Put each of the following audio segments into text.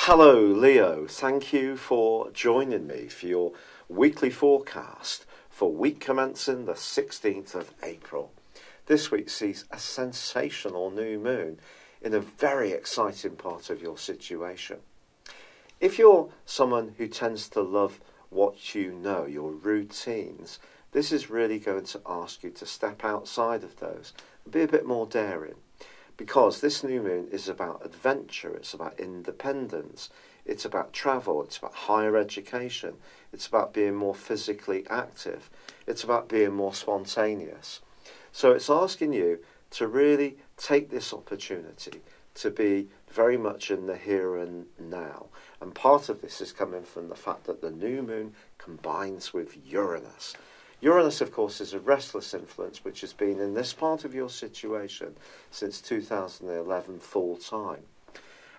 Hello Leo, thank you for joining me for your weekly forecast for week commencing the 16th of April. This week sees a sensational new moon in a very exciting part of your situation. If you're someone who tends to love what you know, your routines, this is really going to ask you to step outside of those and be a bit more daring. Because this new moon is about adventure, it's about independence, it's about travel, it's about higher education, it's about being more physically active, it's about being more spontaneous. So it's asking you to really take this opportunity to be very much in the here and now. And part of this is coming from the fact that the new moon combines with Uranus. Uranus, of course, is a restless influence which has been in this part of your situation since 2011 full time.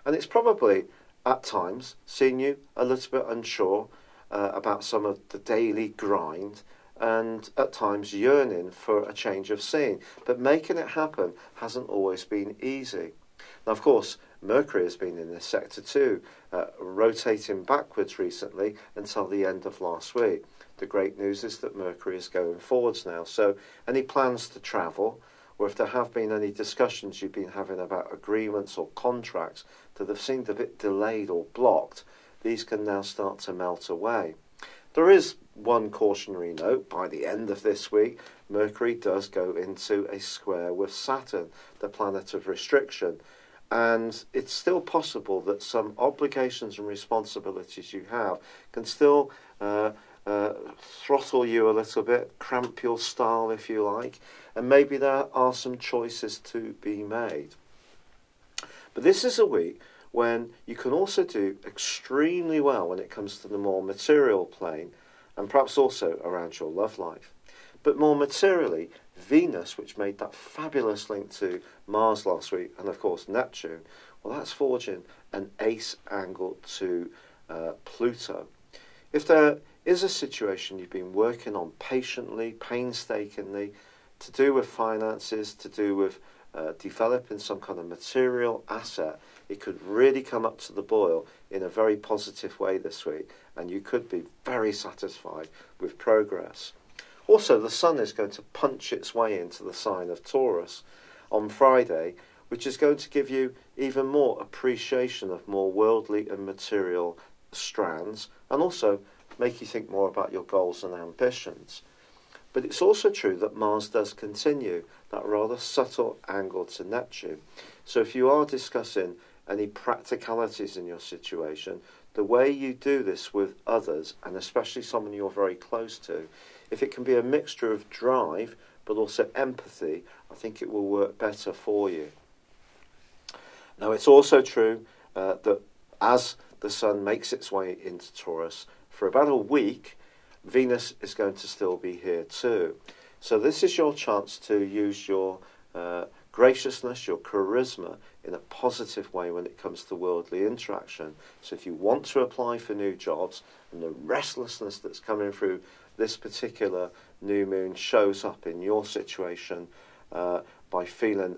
And it's probably, at times, seen you a little bit unsure about some of the daily grind and at times yearning for a change of scene. But making it happen hasn't always been easy. Now, of course, Mercury has been in this sector too, rotating backwards recently until the end of last week. The great news is that Mercury is going forwards now, so any plans to travel, or if there have been any discussions you've been having about agreements or contracts that have seemed a bit delayed or blocked, these can now start to melt away. There is one cautionary note. By the end of this week, Mercury does go into a square with Saturn, the planet of restriction, and it's still possible that some obligations and responsibilities you have can still throttle you a little bit, cramp your style if you like, and maybe there are some choices to be made. But this is a week when you can also do extremely well when it comes to the more material plane and perhaps also around your love life. But more materially, Venus, which made that fabulous link to Mars last week, and of course Neptune, well, that's forging an ace angle to Pluto. If there is a situation you've been working on patiently, painstakingly, to do with finances, to do with developing some kind of material asset, it could really come up to the boil in a very positive way this week, and you could be very satisfied with progress. Also, the Sun is going to punch its way into the sign of Taurus on Friday, which is going to give you even more appreciation of more worldly and material strands, and also make you think more about your goals and ambitions. But it's also true that Mars does continue that rather subtle angle to Neptune. So if you are discussing any practicalities in your situation, the way you do this with others, and especially someone you're very close to, if it can be a mixture of drive but also empathy, I think it will work better for you. Now, it's also true that as the Sun makes its way into Taurus, for about a week, Venus is going to still be here too. So this is your chance to use your graciousness, your charisma in a positive way when it comes to worldly interaction. So if you want to apply for new jobs and the restlessness that's coming through this particular new moon shows up in your situation by feeling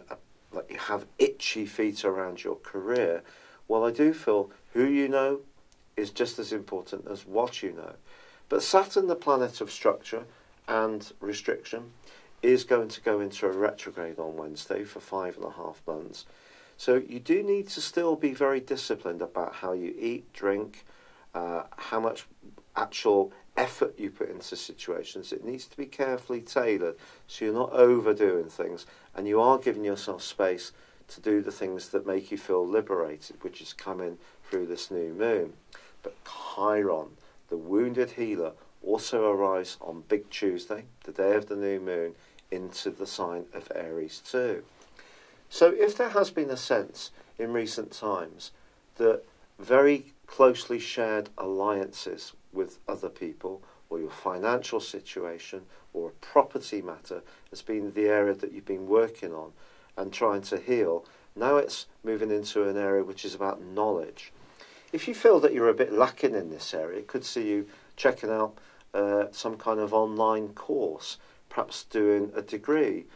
like you have itchy feet around your career, well, I do feel who you know is just as important as what you know. But Saturn, the planet of structure and restriction, is going to go into a retrograde on Wednesday for 5.5 months. So you do need to still be very disciplined about how you eat, drink, how much actual effort you put into situations. It needs to be carefully tailored so you're not overdoing things and you are giving yourself space to do the things that make you feel liberated, which is coming through this new moon. But Chiron, the wounded healer, also arrives on Big Tuesday, the day of the new moon, into the sign of Aries too. So if there has been a sense in recent times that very closely shared alliances with other people, or your financial situation, or a property matter has been the area that you've been working on and trying to heal, now it's moving into an area which is about knowledge. If you feel that you're a bit lacking in this area, it could see you checking out some kind of online course, perhaps doing a degree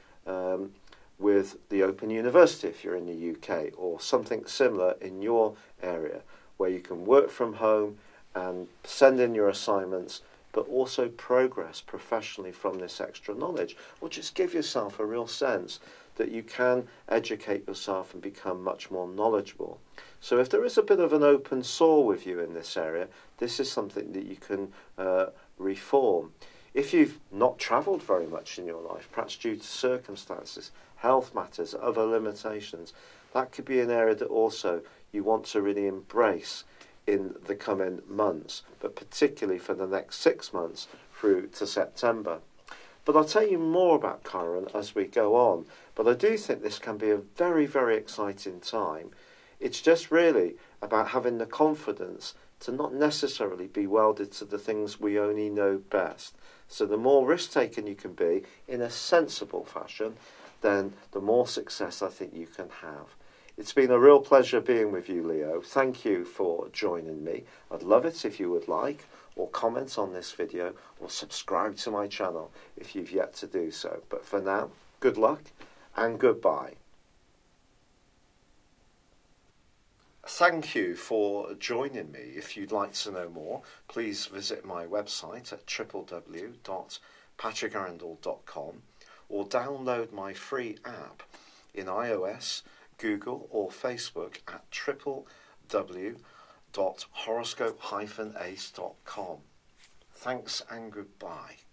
with the Open University if you're in the UK, or something similar in your area, where you can work from home and send in your assignments, but also progress professionally from this extra knowledge, or just give yourself a real sense that you can educate yourself and become much more knowledgeable. So if there is a bit of an open sore with you in this area, this is something that you can reform. If you've not travelled very much in your life, perhaps due to circumstances, health matters, other limitations, that could be an area that also you want to really embrace in the coming months, but particularly for the next 6 months through to September. But I'll tell you more about Chiron as we go on. But I do think this can be a very, very exciting time. It's just really about having the confidence to not necessarily be welded to the things we only know best. So the more risk-taking you can be in a sensible fashion, then the more success I think you can have. It's been a real pleasure being with you, Leo. Thank you for joining me. I'd love it if you would like or comment on this video or subscribe to my channel if you've yet to do so. But for now, good luck and goodbye. Thank you for joining me. If you'd like to know more, please visit my website at www.patrickarundell.com or download my free app in iOS, Google or Facebook at www.horoscope-ace.com. Thanks and goodbye.